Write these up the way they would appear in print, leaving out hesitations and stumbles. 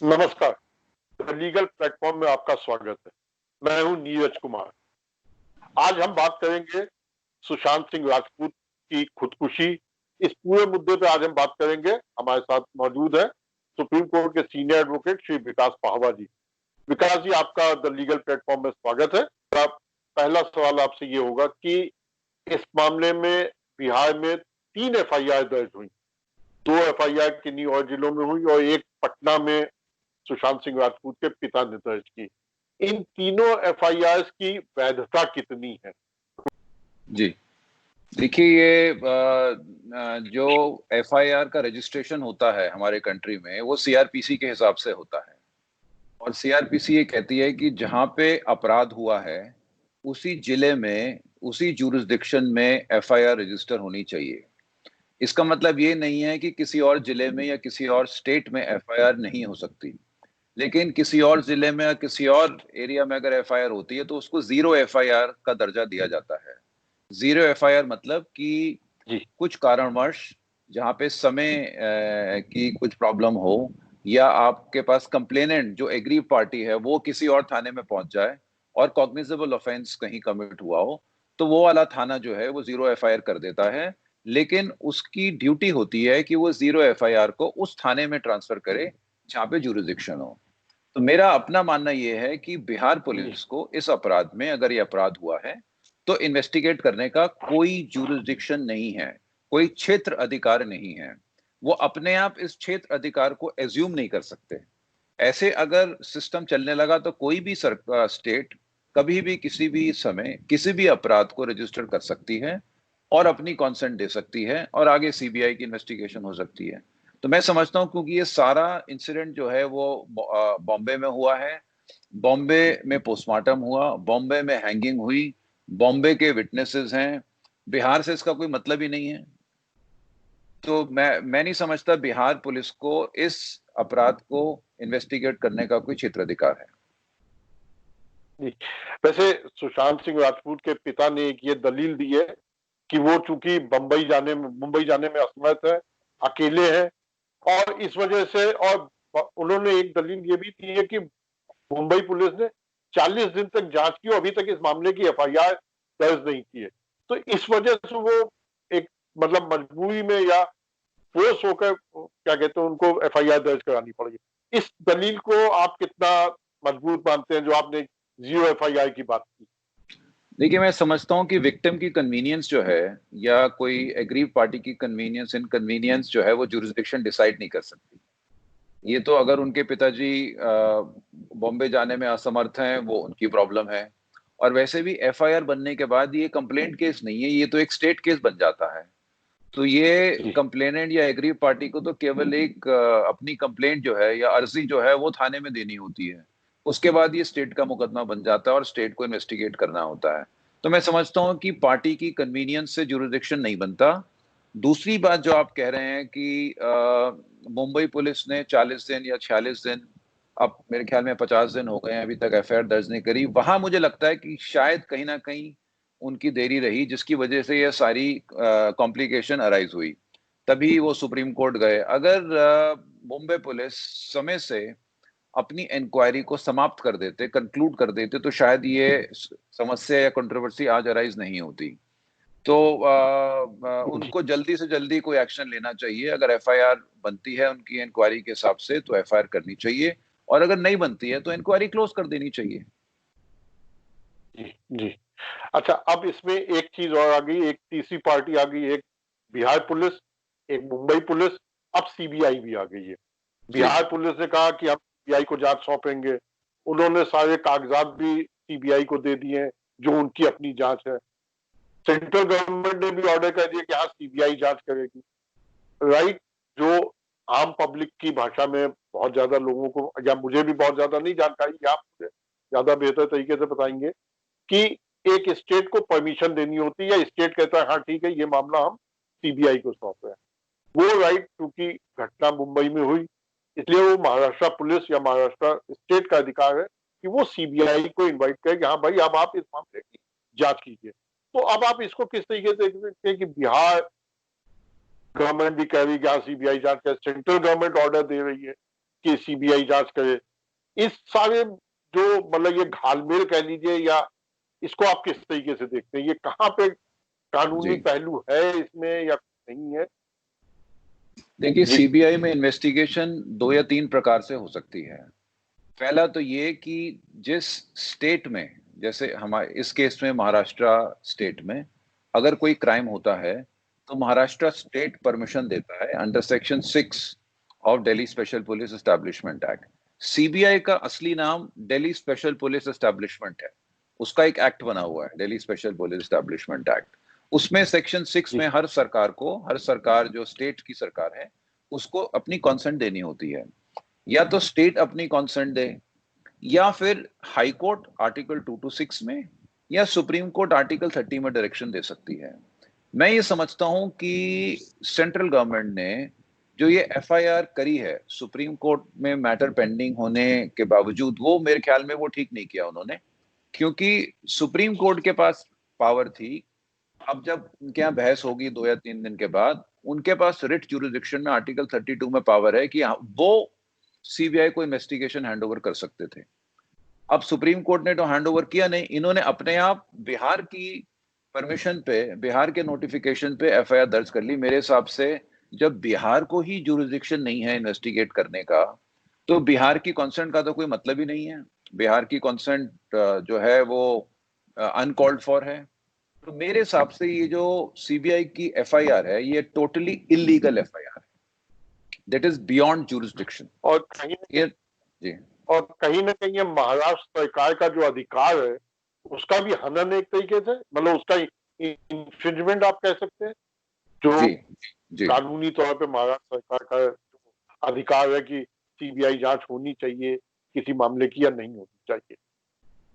नमस्कार। The legal platform में आपका स्वागत है। मैं हूं नीरज कुमार। आज हम बात करेंगे सुशांत सिंह राजपूत की खुदकुशी। इस पूरे मुद्दे पे आज हम बात करेंगे। हमारे साथ मौजूद है सुप्रीम कोर्ट के सीनियर एडवोकेट श्री विकास पाहवा जी। विकास जी, आपका द लीगल प्लेटफॉर्म में स्वागत है। पहला सवाल आपसे ये होगा कि इस मामले में बिहार में 3 एफआईआर दर्ज हुई। 2 एफआईआर किन्हीं और जिलों में हुई और एक पटना में सुशांत सिंह राजपूत के पिता ने दर्ज की। इन तीनों एफआईआर की वैधता कितनी है? जी, देखिए ये जो एफआईआर का रजिस्ट्रेशन होता है हमारे कंट्री में वो सीआरपीसी के हिसाब से होता है। और सीआरपीसी ये कहती है कि जहां पे अपराध हुआ है उसी जिले में, उसी जुरिस्डिक्शन में एफआईआर रजिस्टर होनी चाहिए। इसका मतलब ये नहीं है कि किसी और जिले में या किसी और स्टेट में एफआईआर नहीं हो सकती, लेकिन किसी और जिले में या किसी और एरिया में अगर एफआईआर होती है तो उसको जीरो एफआईआर का दर्जा दिया जाता है। जीरो एफआईआर मतलब कि कुछ कारणवश जहां पे समय की कुछ प्रॉब्लम हो या आपके पास कंप्लेनेंट जो एग्री पार्टी है वो किसी और थाने में पहुंच जाए और कॉग्निजेबल ऑफेंस कहीं कमिट हुआ हो, तो वो वाला थाना जो है वो जीरो एफआईआर कर देता है। लेकिन उसकी ड्यूटी होती है कि वो जीरो एफआईआर को उस थाने में ट्रांसफर करे जहां पे जुरिस्डिक्शन हो। तो मेरा अपना मानना यह है कि बिहार पुलिस को इस अपराध में, अगर ये अपराध हुआ है, तो इन्वेस्टिगेट करने का कोई जुरिस्डिक्शन नहीं है, कोई क्षेत्र अधिकार नहीं है। वो अपने आप इस क्षेत्र अधिकार को एज्यूम नहीं कर सकते। ऐसे अगर सिस्टम चलने लगा तो कोई भी स्टेट कभी भी किसी भी समय किसी भी अपराध को रजिस्टर कर सकती है और अपनी कॉन्सेंट दे सकती है और आगे सीबीआई की इन्वेस्टिगेशन हो सकती है। तो मैं समझता हूं क्योंकि ये सारा इंसिडेंट जो है वो बॉम्बे में हुआ है, बॉम्बे में पोस्टमार्टम हुआ, बॉम्बे में हैंगिंग हुई, बॉम्बे के विटनेसेस हैं, बिहार से इसका कोई मतलब ही नहीं है। तो मैं नहीं समझता बिहार पुलिस को इस अपराध को इन्वेस्टिगेट करने का कोई क्षेत्राधिकार है। वैसे सुशांत सिंह राजपूत के पिता ने एक ये दलील दी है कि वो चूंकि मुंबई जाने में असमर्थ है, अकेले हैं, और इस वजह से, और उन्होंने एक दलील ये भी दी है कि मुंबई पुलिस ने 40 दिन तक जांच की और अभी तक इस मामले की एफआईआर दर्ज नहीं की है। तो इस वजह से वो एक मतलब मजबूरी में या फोर्स होकर, क्या कहते हैं, उनको एफआईआर दर्ज करानी पड़ेगी। इस दलील को आप कितना मजबूत मानते हैं जो आपने जीरो एफआईआर की बात की? देखिए, मैं समझता हूं कि विक्टिम की कन्वीनियंस जो है या कोई एग्रीव पार्टी की कन्वीनियंस इनकन्वीनियंस जो है वो जुरिस्डिक्शन डिसाइड नहीं कर सकती। ये तो अगर उनके पिताजी बॉम्बे जाने में असमर्थ हैं वो उनकी प्रॉब्लम है। और वैसे भी एफआईआर बनने के बाद ये कंप्लेंट केस नहीं है, ये तो एक स्टेट केस बन जाता है। तो ये कंप्लेनेंट या एग्रीव पार्टी को तो केवल एक अपनी कंप्लेंट जो है या अर्जी जो है वो थाने में देनी होती है। उसके बाद ये स्टेट का मुकदमा बन जाता है और स्टेट को इन्वेस्टिगेट करना होता है। तो मैं समझता हूँ कि पार्टी की कन्वीनियंस से जुरिडिक्शन नहीं बनता। दूसरी बात जो आप कह रहे हैं कि मुंबई पुलिस ने 40 दिन या 46 दिन, अब मेरे ख्याल में 50 दिन हो गए हैं, अभी तक एफआईआर दर्ज नहीं करी। वहां मुझे लगता है कि शायद कहीं ना कहीं उनकी देरी रही, जिसकी वजह से ये सारी कॉम्प्लिकेशन अराइज हुई। तभी वो सुप्रीम कोर्ट गए। अगर मुंबई पुलिस समय से अपनी इंक्वायरी को समाप्त कर देते, कंक्लूड कर देते, तो शायद ये समस्या या कंट्रोवर्सी आज अराइज नहीं होती। तो उनको जल्दी से जल्दी कोई एक्शन लेना चाहिए। अगर एफआईआर बनती है उनकी इंक्वायरी के हिसाब से तो एफआईआर करनी चाहिए, और अगर नहीं बनती है तो इंक्वायरी क्लोज कर देनी चाहिए। जी जी। अच्छा, अब इसमें एक चीज और आ गई, एक तीसरी पार्टी आ गई, एक बिहार पुलिस, एक मुंबई पुलिस, अब सीबीआई भी आ गई है। बिहार पुलिस ने कहा कि हम सीबीआई को जांच सौंपेंगे। उन्होंने सारे कागजात भी सीबीआई को दे दिए हैं जो उनकी अपनी जांच है। सेंट्रल गवर्नमेंट ने भी ऑर्डर कर दिया कि हाँ, सीबीआई जांच करेगी। राइट? जो आम पब्लिक की भाषा में बहुत ज्यादा लोगों को, या मुझे भी बहुत ज्यादा नहीं जानकारी, आप मुझे ज्यादा बेहतर तरीके से बताएंगे कि एक स्टेट को परमिशन देनी होती है या स्टेट कहता है हाँ ठीक है, ये मामला हम सीबीआई को सौंप रहे हैं। वो राइट, क्योंकि घटना मुंबई में हुई, इसलिए वो महाराष्ट्र पुलिस या महाराष्ट्र स्टेट का अधिकार है कि वो सीबीआई को इनवाइट करे कि हाँ भाई, अब आप इस मामले की जांच कीजिए। तो अब आप इसको किस तरीके से देख सकते हैं कि बिहार गवर्नमेंट भी कह रही है कि हाँ सीबीआई जांच कर, सेंट्रल गवर्नमेंट ऑर्डर दे रही है, कि सीबीआई जांच करे। इस सारे जो मतलब ये घालमेल कह लीजिए, या इसको आप किस तरीके से देखते हैं? ये कहाँ पे कानूनी जी पहलू है इसमें या नहीं है? देखिए, जी सीबीआई में इन्वेस्टिगेशन दो या तीन प्रकार से हो सकती है। पहला तो ये कि जिस स्टेट में, जैसे हमारे इस केस में महाराष्ट्र स्टेट में अगर कोई क्राइम होता है, तो महाराष्ट्र स्टेट परमिशन देता है under section 6 of Delhi special police establishment act. CBI का असली नाम दिल्ली स्पेशल पुलिस एस्टैब्लिशमेंट है। उसका एक एक्ट बना हुआ है, Delhi special police establishment act. उसमें सेक्शन 6 जी में हर सरकार जो स्टेट की सरकार है उसको अपनी कॉन्सेंट देनी होती है। या तो स्टेट अपनी कॉन्सेंट दे, या फिर हाई कोर्ट आर्टिकल 226 में, या सुप्रीम कोर्ट आर्टिकल 30 में डायरेक्शन दे सकती है। मैं ये समझता हूं कि सेंट्रल गवर्नमेंट ने जो ये एफआईआर करी है सुप्रीम कोर्ट में मैटर पेंडिंग होने के बावजूद, वो मेरे ख्याल में वो ठीक नहीं किया उन्होंने। क्योंकि सुप्रीम कोर्ट के पास पावर थी। अब जब उनके यहाँ बहस होगी 2 या 3 दिन के बाद, उनके पास रिट ज्यूरिसडिक्शन में आर्टिकल 32 में पावर है कि वो सीबीआई को इन्वेस्टिगेशन हैंडओवर कर सकते थे। अब सुप्रीम कोर्ट ने तो हैंडओवर किया नहीं, इन्होंने अपने आप बिहार की परमिशन पे, बिहार के नोटिफिकेशन पे एफआईआर दर्ज कर ली। मेरे हिसाब से जब बिहार को ही ज्यूरिसडिक्शन नहीं है इन्वेस्टिगेट करने का, तो बिहार की कॉन्सेंट का तो कोई मतलब ही नहीं है। बिहार की कॉन्सेंट जो है वो अनकॉल्ड फॉर है। तो मेरे हिसाब से ये जो सीबीआई की एफआईआर है, ये टोटली इलीगल एफआईआर है, दैट इज बियॉन्ड ज्यूरिसडिक्शन। और कहीं न ये कहीं जी और कहीं न कहीं ये महाराष्ट्र सरकार का जो अधिकार है, उसका भी हनन एक तरीके से, मतलब उसका इंफ्रिंजमेंट आप कह सकते हैं, जो जी जी कानूनी तौर पे महाराष्ट्र सरकार का जो अधिकार है कि सीबीआई जांच होनी चाहिए किसी मामले की या नहीं होनी चाहिए।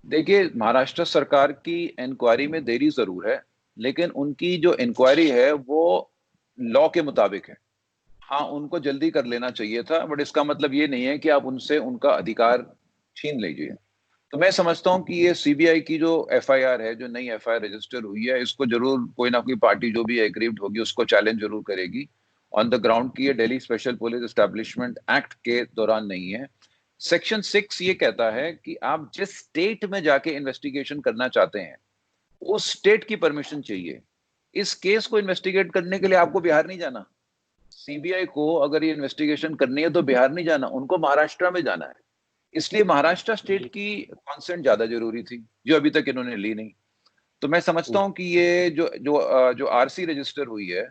देखिए, महाराष्ट्र सरकार की इंक्वायरी में देरी जरूर है, लेकिन उनकी जो इंक्वायरी है वो लॉ के मुताबिक है। हाँ, उनको जल्दी कर लेना चाहिए था, बट इसका मतलब ये नहीं है कि आप उनसे उनका अधिकार छीन लीजिए। तो मैं समझता हूँ कि ये सीबीआई की जो एफआईआर है, जो नई एफआईआर रजिस्टर हुई है, इसको जरूर कोई ना कोई पार्टी जो भी एग्रीव्ड होगी उसको चैलेंज जरूर करेगी ऑन द ग्राउंड की ये Delhi special police establishment act के दौरान नहीं है। सेक्शन 6 ये कहता है कि आप जिस स्टेट में जाके इन्वेस्टिगेशन करना चाहते हैं, उस स्टेट की परमिशन चाहिए। इस केस को इन्वेस्टिगेट करने के लिए आपको बिहार नहीं जाना। सीबीआई को अगर ये इन्वेस्टिगेशन करनी है तो बिहार नहीं जाना, उनको महाराष्ट्र में जाना है। इसलिए महाराष्ट्र स्टेट जी की कॉन्सेंट ज्यादा जरूरी थी, जो अभी तक इन्होंने ली नहीं। तो मैं समझता हूं कि ये जो आरसी रजिस्टर हुई है,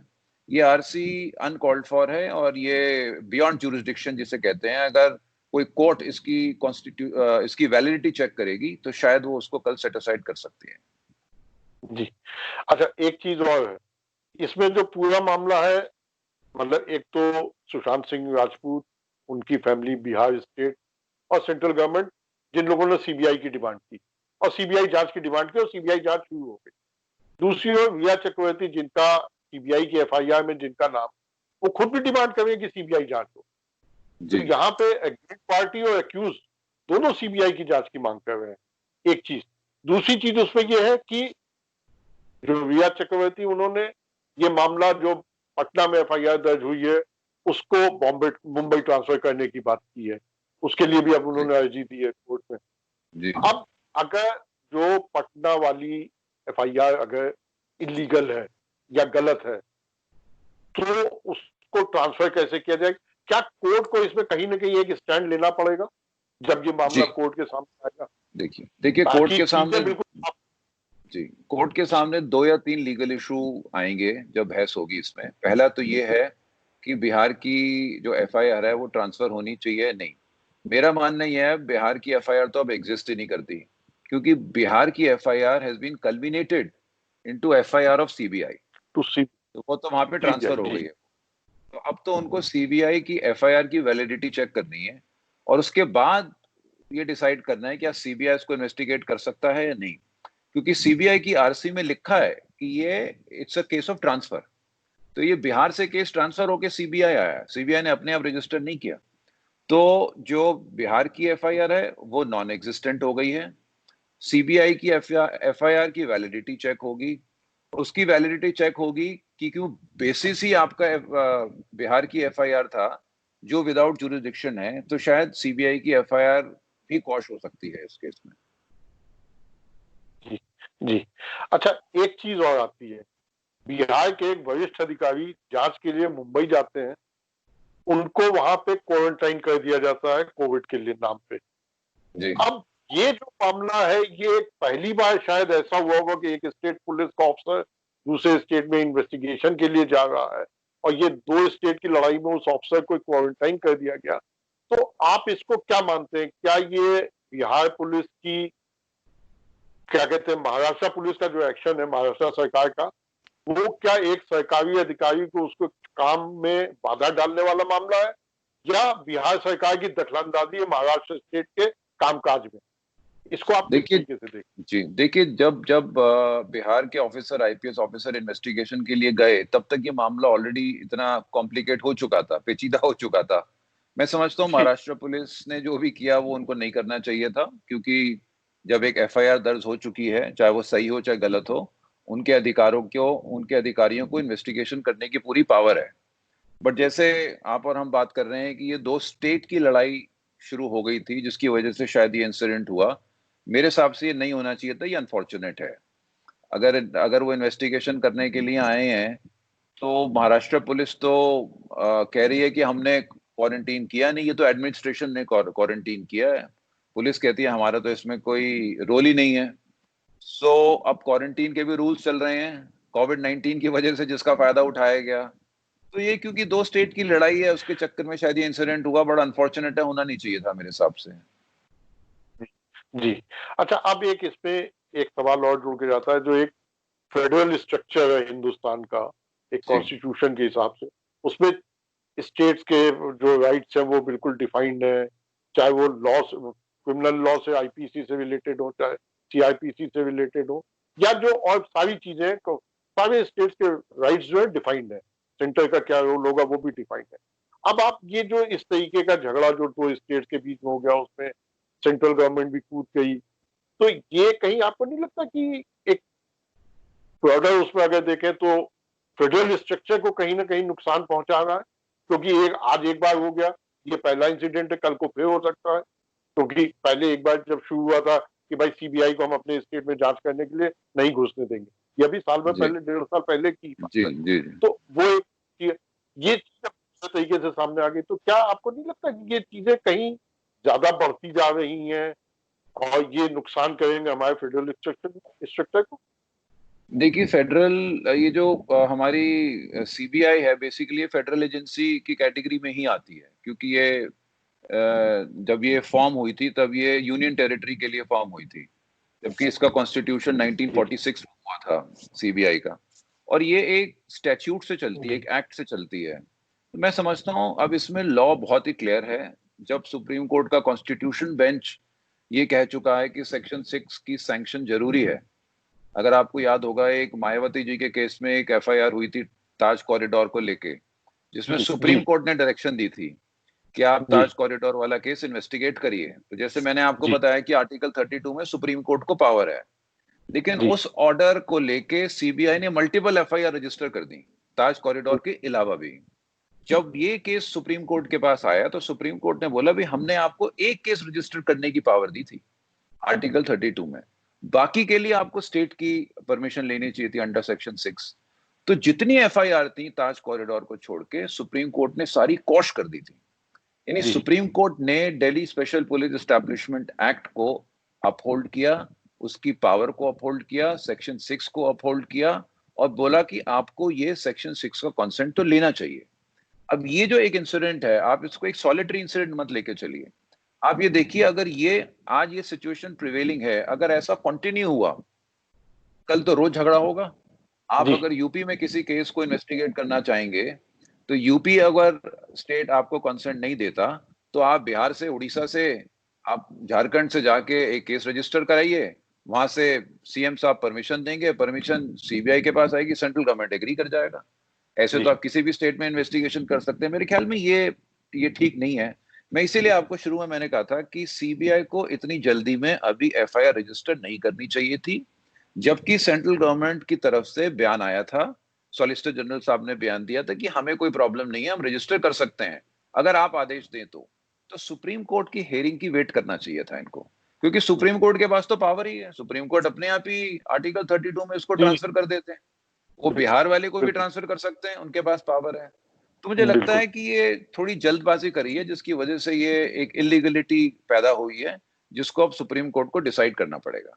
ये आरसी अनकॉल्ड फॉर है, और ये बियॉन्ड ज्यूरिसडिक्शन जिसे कहते हैं। अगर कोई कोर्ट इसकी वैलिडिटी चेक करेगी तो शायद वो उसको कल सेट असाइड कर सकती है। जी। अच्छा, एक चीज और है इसमें जो पूरा मामला है, मतलब एक तो सुशांत सिंह राजपूत, उनकी फैमिली, बिहार स्टेट और सेंट्रल गवर्नमेंट, जिन लोगों ने सीबीआई की डिमांड की और सीबीआई जांच की डिमांड की और सीबीआई जांच शुरू हो गई। दूसरी ओर रिया चक्रवर्ती, जिनका सीबीआई की एफआईआर में जिनका नाम, वो खुद भी डिमांड कर रहे हैं कि सीबीआई जांच हो। तो जी यहाँ पे एग्रीड पार्टी और एक्यूज दोनों सीबीआई की जांच की मांग कर रहे हैं, एक चीज। दूसरी चीज उसमें यह है कि जो रिया चक्रवर्ती, उन्होंने ये मामला जो पटना में एफआईआर दर्ज हुई है उसको बॉम्बे मुंबई ट्रांसफर करने की बात की है। उसके लिए भी अब जी उन्होंने अर्जी दी है कोर्ट में। जी अब अगर जो पटना वाली एफआईआर अगर इलीगल है या गलत है, तो उसको ट्रांसफर कैसे किया जाए? क्या कोर्ट को इसमें कहीं ना कहीं एक स्टैंड लेना पड़ेगा जब ये जी मामला कोर्ट के सामने आएगा, देखिए देखिए, कोर्ट ताकि के चीजें सामने, बिल्कुल जी, कोर्ट के सामने 2 या 3 लीगल इशू आएंगे जब बहस होगी इसमें। पहला तो ये है कि बिहार की जो एफआईआर है वो ट्रांसफर होनी चाहिए नहीं। मेरा मानना यह है, बिहार की एफआईआर तो अब एग्जिस्ट ही नहीं करती, क्योंकि बिहार की FIR has been culminated into FIR of CBI. To see तो वो तो वहां पे ट्रांसफर हो जी गई है। तो अब तो उनको सीबीआई की एफआईआर की वैलिडिटी चेक करनी है, और उसके बाद ये डिसाइड करना है कि क्या सीबीआई इसको इन्वेस्टिगेट कर सकता है या नहीं। क्योंकि सीबीआई की आरसी में लिखा है कि ये it's a case of transfer. तो ये बिहार से केस ट्रांसफर होकर सीबीआई आया, सीबीआई ने अपने आप रजिस्टर नहीं किया। तो जो बिहार की एफआईआर है वो नॉन एग्जिस्टेंट हो गई है। सीबीआई की एफआईआर की वैलिडिटी चेक होगी, उसकी वैलिडिटी चेक होगी कि क्यों बेसिस ही आपका बिहार की एफआईआर था जो विदाउट जुरिडिक्शन है, तो शायद सीबीआई की एफआईआर भी कॉश हो सकती है इस केस में। जी जी। अच्छा, एक चीज और आती है, बिहार के एक वरिष्ठ अधिकारी जांच के लिए मुंबई जाते हैं, उनको वहां पे क्वारंटाइन कर दिया जाता है कोविड के लिए नाम पे। जी अब ये जो मामला है, ये पहली बार शायद ऐसा हुआ होगा कि एक स्टेट पुलिस का ऑफिसर दूसरे स्टेट में इन्वेस्टिगेशन के लिए जा रहा है और ये दो स्टेट की लड़ाई में उस ऑफिसर को क्वारंटाइन कर दिया गया। तो आप इसको क्या मानते हैं, क्या ये बिहार पुलिस की, क्या कहते हैं, महाराष्ट्र पुलिस का जो एक्शन है महाराष्ट्र सरकार का, वो क्या एक सरकारी अधिकारी को उसको काम में बाधा डालने वाला मामला है, या बिहार सरकार की दखलंदाजी है महाराष्ट्र स्टेट के कामकाज में? इसको आप किस देखिए, तरीके से देखते जी देखिए, जब जब बिहार के ऑफिसर, आईपीएस ऑफिसर इन्वेस्टिगेशन के लिए गए, तब तक ये मामला ऑलरेडी इतना कॉम्प्लिकेट हो चुका था, पेचीदा हो चुका था। मैं समझता हूँ हैं? महाराष्ट्र पुलिस ने जो भी किया वो उनको नहीं करना चाहिए था, क्योंकि जब एक एफआईआर दर्ज हो चुकी है, चाहे वो सही हो चाहे गलत हो, उनके अधिकारियों को इन्वेस्टिगेशन करने की पूरी पावर है। बट जैसे आप और हम बात कर रहे हैं कि ये दो स्टेट की लड़ाई शुरू हो गई थी, जिसकी वजह से शायद ये इंसिडेंट हुआ। मेरे हिसाब से ये नहीं होना चाहिए था, ये अनफॉर्चुनेट है। अगर अगर वो इन्वेस्टिगेशन करने के लिए आए हैं, तो महाराष्ट्र पुलिस तो कह रही है कि हमने क्वारंटीन किया नहीं, ये तो एडमिनिस्ट्रेशन ने क्वारंटीन किया है। पुलिस कहती है हमारा तो इसमें कोई रोल ही नहीं है। सो अब क्वारंटीन के भी रूल्स चल रहे हैं, कोविड-19 की वजह से, जिसका फायदा उठाया गया। तो ये क्योंकि दो स्टेट की लड़ाई है, उसके चक्कर में शायद ये इंसिडेंट हुआ। बड़ा अनफॉर्चुनेट है, होना नहीं चाहिए था मेरे हिसाब से। जी। अच्छा, अब एक इसमें एक सवाल और जुड़ के जाता है, जो एक फेडरल स्ट्रक्चर है हिंदुस्तान का, एक जी कॉन्स्टिट्यूशन के हिसाब से, उसमें स्टेट्स के जो राइट्स हैं वो बिल्कुल डिफाइंड है, चाहे वो लॉ, क्रिमिनल लॉ से, आईपीसी से रिलेटेड हो, चाहे सीआरपीसी से रिलेटेड हो, या जो और सारी चीजें सारे स्टेट्स के राइट्स जो है डिफाइंड है, सेंटर का क्या रोल होगा वो भी डिफाइंड है। अब आप ये जो इस तरीके का झगड़ा जो दो स्टेट्स के बीच में हो गया, उसमें सेंट्रल गवर्नमेंट भी कूद गई, तो ये कहीं आपको नहीं लगता कि एक ब्रॉडर उसमें अगर देखें तो फेडरल स्ट्रक्चर को कहीं ना कहीं नुकसान पहुंचा रहा है? क्योंकि एक आज एक बार हो गया, ये पहला इंसिडेंट है, कल को फिर हो सकता है, क्योंकि पहले एक बार जब शुरू हुआ था कि भाई सीबीआई को हम अपने स्टेट में जांच करने के लिए नहीं घुसने देंगे, ये भी साल भर जी पहले, 1.5 साल पहले की जी बात है। जी तो वो एक ये चीज इस तरीके से सामने आ गई, तो क्या आपको नहीं लगता कि ये चीजें कहीं ज्यादा बढ़ती जा रही हैं और ये नुकसान करेंगे हमारे फेडरल स्ट्रक्चर को? देखिए, फेडरल, ये जो हमारी सीबीआई है, बेसिकली ये फेडरल एजेंसी की कैटेगरी में ही आती है, क्योंकि ये जब ये फॉर्म हुई थी तब ये यूनियन टेरिटरी के लिए फॉर्म हुई थी, जबकि इसका कॉन्स्टिट्यूशन 1946 में हुआ था सीबीआई का। और ये एक स्टैट्यूट से चलती है, जी एक एक्ट से चलती है। तो मैं समझता हूँ अब इसमें लॉ बहुत ही क्लियर है। जब सुप्रीम कोर्ट का कॉन्स्टिट्यूशन बेंच ये कह चुका है कि सेक्शन 6 की सैंक्शन जरूरी है। अगर आपको याद होगा, एक मायावती जी के केस में एक एफआईआर हुई थी ताज कॉरिडोर को लेके, जिसमें जी सुप्रीम जी कोर्ट ने डायरेक्शन दी थी कि आप जी ताज कॉरिडोर वाला केस इन्वेस्टिगेट करिए। तो जैसे मैंने आपको जी बताया कि आर्टिकल 32 में सुप्रीम कोर्ट को पावर है, लेकिन जी उस ऑर्डर को लेके सीबीआई ने मल्टीपल एफआईआर रजिस्टर कर दी, ताज कॉरिडोर के अलावा भी। जब ये केस सुप्रीम कोर्ट के पास आया, तो सुप्रीम कोर्ट ने बोला भी हमने आपको एक केस रजिस्टर करने की पावर दी थी आर्टिकल 32 में, बाकी के लिए आपको स्टेट की परमिशन लेनी चाहिए थी अंडर सेक्शन 6। तो जितनी एफआईआर थी ताज कॉरिडोर को छोड़ के, सुप्रीम कोर्ट ने सारी कॉश कर दी थी। यानी जी सुप्रीम कोर्ट ने Delhi special police establishment act को अपहोल्ड किया, उसकी पावर को अपहोल्ड किया, सेक्शन 6 को अपहोल्ड किया, और बोला कि आपको ये सेक्शन 6 का कंसेंट तो लेना चाहिए। अब ये जो एक इंसिडेंट है, आप इसको एक सॉलिटरी इंसिडेंट मत लेके चलिए। आप ये देखिए, अगर ये आज ये सिचुएशन प्रिवेलिंग है, अगर ऐसा कंटिन्यू हुआ, कल तो रोज झगड़ा होगा। आप जी अगर यूपी में किसी केस को इन्वेस्टिगेट करना चाहेंगे, तो यूपी अगर स्टेट आपको कंसेंट नहीं देता, तो आप बिहार से, उड़ीसा से, आप झारखंड से जाके एक केस रजिस्टर कराइए। वहां से सीएम साहब परमिशन देंगे, परमिशन सीबीआई के पास आएगी, सेंट्रल गवर्नमेंट एग्री कर जाएगा। ऐसे जी तो आप किसी भी स्टेट में इन्वेस्टिगेशन कर सकते हैं। मेरे ख्याल में ये ठीक नहीं है। मैं इसीलिए आपको शुरू में मैंने कहा था कि सीबीआई को इतनी जल्दी में अभी एफआईआर रजिस्टर नहीं करनी चाहिए थी, जबकि सेंट्रल गवर्नमेंट की तरफ से बयान आया था, सॉलिसिटर जनरल साहब ने बयान दिया था कि हमें कोई प्रॉब्लम नहीं है, हम रजिस्टर कर सकते हैं अगर आप आदेश दें तो सुप्रीम कोर्ट की हेयरिंग की वेट करना चाहिए था इनको, क्योंकि सुप्रीम कोर्ट के पास तो पावर ही है। सुप्रीम कोर्ट अपने आप ही आर्टिकल 32 में इसको जी ट्रांसफर कर देते हैं। वो बिहार वाले को भी बिल्कुल ट्रांसफर कर सकते हैं, उनके पास पावर है। तो मुझे लगता बिल्कुल है कि ये थोड़ी जल्दबाजी करी है, जिसकी वजह से ये एक इलीगलिटी पैदा हुई है, जिसको अब सुप्रीम कोर्ट को डिसाइड करना पड़ेगा।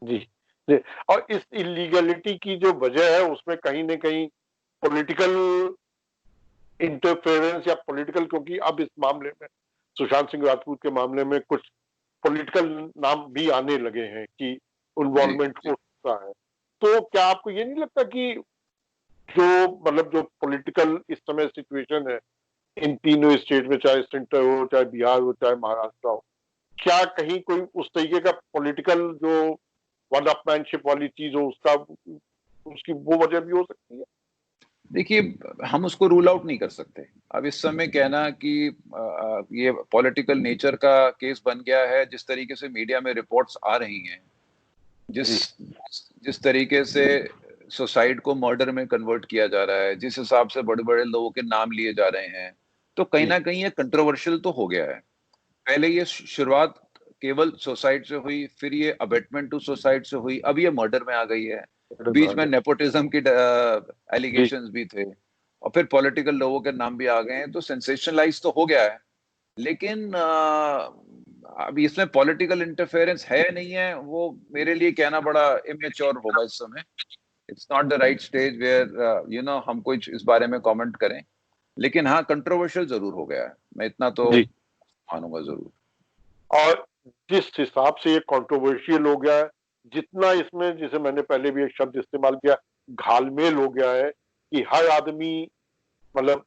जी जी। और इस इलीगलिटी की जो वजह है उसमें कहीं ना कहीं पॉलिटिकल इंटरफेरेंस या पॉलिटिकल, क्योंकि अब इस मामले में सुशांत सिंह राजपूत के मामले में कुछ पॉलिटिकल नाम भी आने लगे हैं कि जी इन्वॉल्वमेंट हो जी सकता है। तो क्या आपको ये नहीं लगता कि जो मतलब जो पॉलिटिकल इस समय सिचुएशन है इन तीनों स्टेट में, चाहे सेंटर हो, चाहे बिहार हो, चाहे महाराष्ट्र हो, क्या कहीं कोई उस तरीके का पॉलिटिकल जो वन अपमैनशिप वाली चीज हो उसका उसकी वो वजह भी हो सकती है? देखिए, हम उसको रूल आउट नहीं कर सकते। अब इस समय कहना कि ये पॉलिटिकल नेचर का केस बन गया है, जिस तरीके से मीडिया में रिपोर्ट्स आ रही हैं, जिस जी जिस तरीके से सुसाइड को मर्डर में कन्वर्ट किया जा रहा है, जिस हिसाब से बड़े बड़े लोगों के नाम लिए जा रहे हैं, तो कहीं जी ना कहीं ये कंट्रोवर्शियल तो हो गया है। पहले ये शुरुआत केवल सुसाइड से हुई, फिर ये अबेटमेंट टू सुसाइड से हुई, अब ये मर्डर में आ गई है। बीच में नेपोटिज्म की जी एलिगेशंस भी थे, और फिर पॉलिटिकल लोगों के नाम भी आ गए हैं, तो सेंसेशनलाइज तो हो गया है। लेकिन अभी इसमें पॉलिटिकल इंटरफेरेंस है नहीं है, वो मेरे लिए कहना बड़ा इमेच्योर होगा इस समय। It's not the right stage where हम कुछ इस बारे में कमेंट करें। लेकिन हाँ, कंट्रोवर्शियल जरूर हो गया है, मैं इतना तो जी। मानूंगा जरूर। और जिस हिसाब से ये कंट्रोवर्शियल हो गया है, जितना इसमें, जैसे मैंने पहले भी एक शब्द इस्तेमाल किया, घालमेल हो गया है कि हर आदमी, मतलब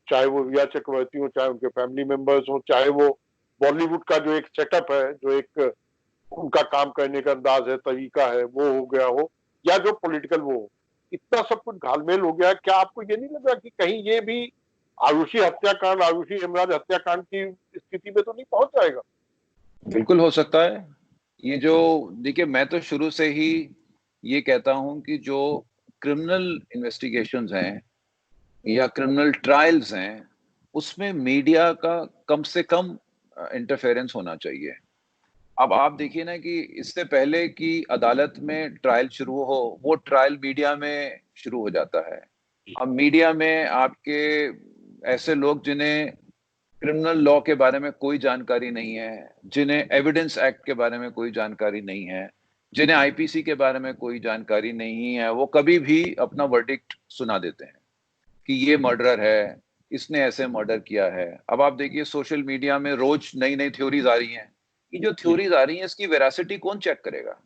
चाहे वो रिया चक्रवर्ती हो, चाहे उनके फैमिली मेंबर्स हो, चाहे वो बॉलीवुड का जो एक सेटअप है, जो एक उनका काम करने का अंदाज है, तरीका है, वो हो गया हो, या जो पॉलिटिकल वो हो, इतना सब कुछ घालमेल हो गया। क्या आपको ये नहीं लगा कि कहीं ये भी आरुषि हत्याकांड, आरुषि हेमराज हत्याकांड की स्थिति में तो नहीं पहुंच जाएगा? बिल्कुल हो सकता है। ये जो, देखिए, मैं तो शुरू से ही ये कहता हूं कि जो क्रिमिनल इन्वेस्टिगेशंस हैं या क्रिमिनल ट्रायल्स हैं, उसमें मीडिया का कम से कम इंटरफेरेंस होना चाहिए। अब आप देखिए ना कि इससे पहले कि अदालत में ट्रायल शुरू हो, वो ट्रायल मीडिया में शुरू हो जाता है। अब मीडिया में आपके ऐसे लोग जिन्हें क्रिमिनल लॉ के बारे में कोई जानकारी नहीं है, जिन्हें एविडेंस एक्ट के बारे में कोई जानकारी नहीं है, जिन्हें आईपीसी के बारे में कोई जानकारी नहीं है, वो कभी भी अपना वर्डिक्ट सुना देते हैं कि ये मर्डरर है, इसने ऐसे मर्डर किया है। अब आप देखिए, सोशल मीडिया में रोज नई नई थ्योरीज आ रही हैं। ये जो जी थ्योरीज आ रही हैं, इसकी वेरासिटी कौन चेक करेगा?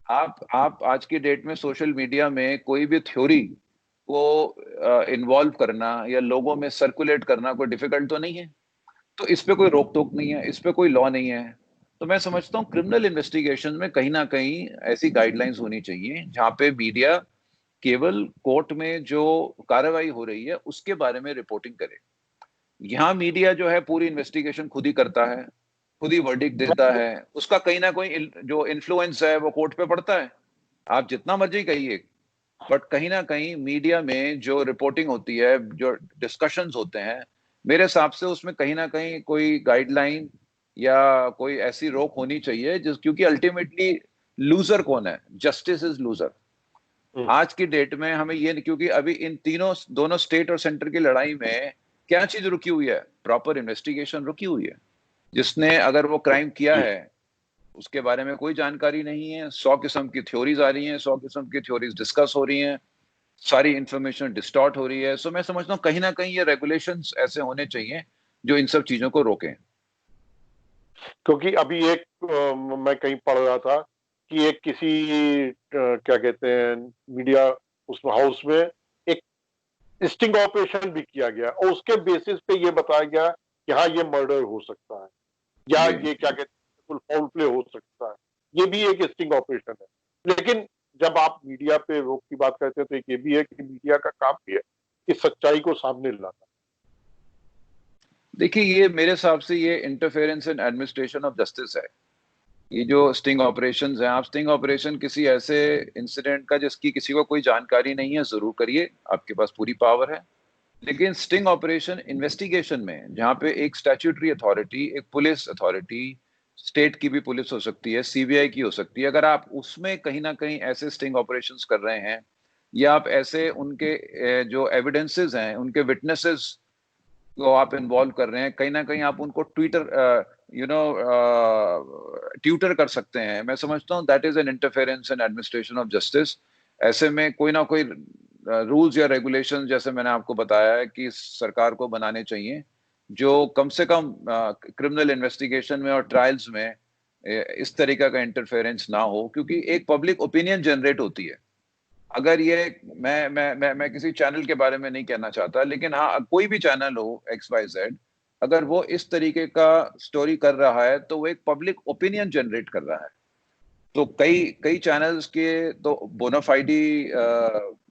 आप आज की डेट में सोशल मीडिया में कोई भी थ्योरी को इन्वॉल्व करना या लोगों में सर्कुलेट करना कोई डिफिकल्ट तो नहीं है। तो इस पे कोई रोक टोक नहीं है, इस पे कोई लॉ नहीं है। तो मैं समझता हूँ क्रिमिनल इन्वेस्टिगेशन में कहीं ना कहीं ऐसी गाइडलाइंस होनी चाहिए जहां पे मीडिया केवल कोर्ट में जो कार्रवाई हो रही है उसके बारे में रिपोर्टिंग करे। यहाँ मीडिया जो है पूरी इन्वेस्टिगेशन खुद ही करता है, खुद ही वर्डिक्ट देता है। उसका कहीं ना कहीं जो इन्फ्लुएंस है वो कोर्ट पे पड़ता है। आप जितना मर्जी कहिए, बट कहीं ना कहीं मीडिया में जो रिपोर्टिंग होती है, जो डिस्कशंस होते हैं, मेरे हिसाब से उसमें कहीं ना कहीं कोई गाइडलाइन या कोई ऐसी रोक होनी चाहिए, जिस क्योंकि अल्टीमेटली लूजर कौन है? Justice is loser. हम्म, आज की डेट में हमें ये, क्योंकि अभी इन तीनों दोनों स्टेट और सेंटर की लड़ाई में क्या चीज रुकी हुई है? प्रॉपर इन्वेस्टिगेशन रुकी हुई है। जिसने अगर वो क्राइम किया जी। है उसके बारे में कोई जानकारी नहीं है। 100 किस्म की थ्योरीज आ रही हैं, 100 किस्म की थ्योरीज डिस्कस हो रही हैं, सारी इंफॉर्मेशन डिस्टॉर्ट हो रही है। सो मैं समझता हूँ कहीं ना कहीं ये रेगुलेशंस ऐसे होने चाहिए जो इन सब चीजों को रोकें। क्योंकि अभी एक मैं कहीं पढ़ रहा था कि एक किसी क्या कहते हैं, मीडिया उस हाउस में एक स्टिंग ऑपरेशन भी किया गया और उसके बेसिस पे ये बताया गया कि हाँ ये मर्डर हो सकता है, या जी ये क्या कहते हैं फाउल प्ले हो सकता है। ये भी एक स्टिंग ऑपरेशन है। लेकिन जब आप मीडिया पे रोक की बात करते हैं तो एक ये भी है कि मीडिया का काम भी है कि सच्चाई को सामने लाना। देखिए, ये मेरे हिसाब से ये interference in administration of justice है। ये जो स्टिंग ऑपरेशंस हैं, आप स्टिंग ऑपरेशन किसी ऐसे इंसिडेंट का जिसकी किसी को कोई जानकारी नहीं है जरूर करिए, आपके पास पूरी पावर है। लेकिन स्टिंग ऑपरेशन इन्वेस्टिगेशन में, जहां पे एक स्टैट्यूटरी अथॉरिटी, एक पुलिस अथॉरिटी, स्टेट की भी पुलिस हो सकती है, सीबीआई की हो सकती है, अगर आप उसमें कहीं ना कहीं ऐसे स्टिंग ऑपरेशंस कर रहे हैं, या आप ऐसे उनके जो एविडेंसेस हैं, उनके विटनेसेस को आप इन्वॉल्व कर रहे हैं, कहीं ना कहीं आप उनको ट्यूटर कर सकते हैं। मैं समझता हूँ that is an interference in administration of justice. ऐसे में कोई ना कोई रूल्स या रेगुलेशन, जैसे मैंने आपको बताया है, कि सरकार को बनाने चाहिए, जो कम से कम क्रिमिनल इन्वेस्टिगेशन में और ट्रायल्स में इस तरीका का इंटरफेरेंस ना हो, क्योंकि एक पब्लिक ओपिनियन जनरेट होती है। अगर ये मैं किसी चैनल के बारे में नहीं कहना चाहता, लेकिन हाँ, कोई भी चैनल हो XYZ, अगर वो इस तरीके का स्टोरी कर रहा है तो वो एक पब्लिक ओपिनियन जनरेट कर रहा है। तो कई कई चैनल्स के तो बोनाफाइडी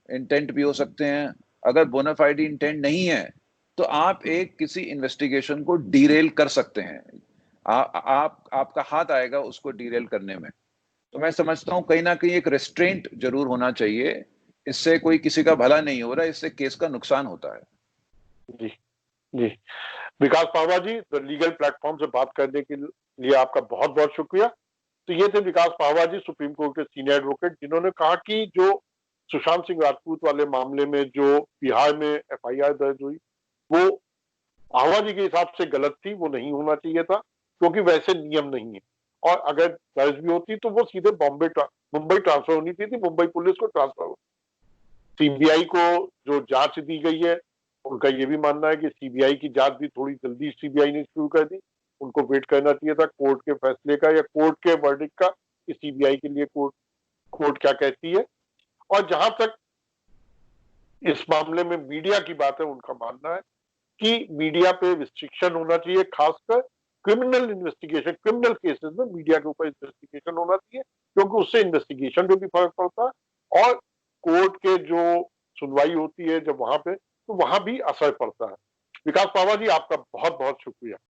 इंटेंट भी हो सकते हैं। अगर बोनाफाइडी इंटेंट नहीं है तो आप एक किसी इन्वेस्टिगेशन को डीरेल कर सकते हैं। आपका हाथ आएगा उसको डीरेल करने में। तो मैं समझता हूँ कहीं ना कहीं एक रेस्ट्रेंट जरूर होना चाहिए। इससे कोई किसी का भला नहीं हो रहा, इससे केस का नुकसान होता है। जी जी। विकास पावा जी, द लीगल प्लेटफॉर्म से बात करने के लिए आपका बहुत बहुत शुक्रिया। तो ये थे विकास पावा जी, सुप्रीम कोर्ट के सीनियर एडवोकेट, जिन्होंने कहा कि जो सुशांत सिंह राजपूत वाले मामले में जो बिहार में FIR दर्ज हुई, वो पावा जी के हिसाब से गलत थी, वो नहीं होना चाहिए था, क्योंकि वैसे नियम नहीं है। और अगर दर्ज भी होती तो वो सीधे मुंबई ट्रांसफर होनी थी, मुंबई पुलिस को ट्रांसफर हो। सीबीआई को जो जांच दी गई है, उनका ये भी मानना है कि सीबीआई की जांच भी थोड़ी जल्दी सीबीआई ने शुरू कर दी। उनको वेट करना चाहिए था कोर्ट के फैसले का या कोर्ट के वर्डिक्ट का, कि सीबीआई के लिए कोर्ट क्या कहती है। और जहां तक इस मामले में मीडिया की बात है, उनका मानना है कि मीडिया पे रिस्ट्रिक्शन होना चाहिए, खासकर क्रिमिनल इन्वेस्टिगेशन, क्रिमिनल केसेस में मीडिया के ऊपर इन्वेस्टिगेशन होना चाहिए, क्योंकि उससे इन्वेस्टिगेशन पे भी फर्क पड़ता है और कोर्ट के जो सुनवाई होती है जब वहां पे, तो वहां भी असर पड़ता है। विकास पावा जी, आपका बहुत बहुत शुक्रिया।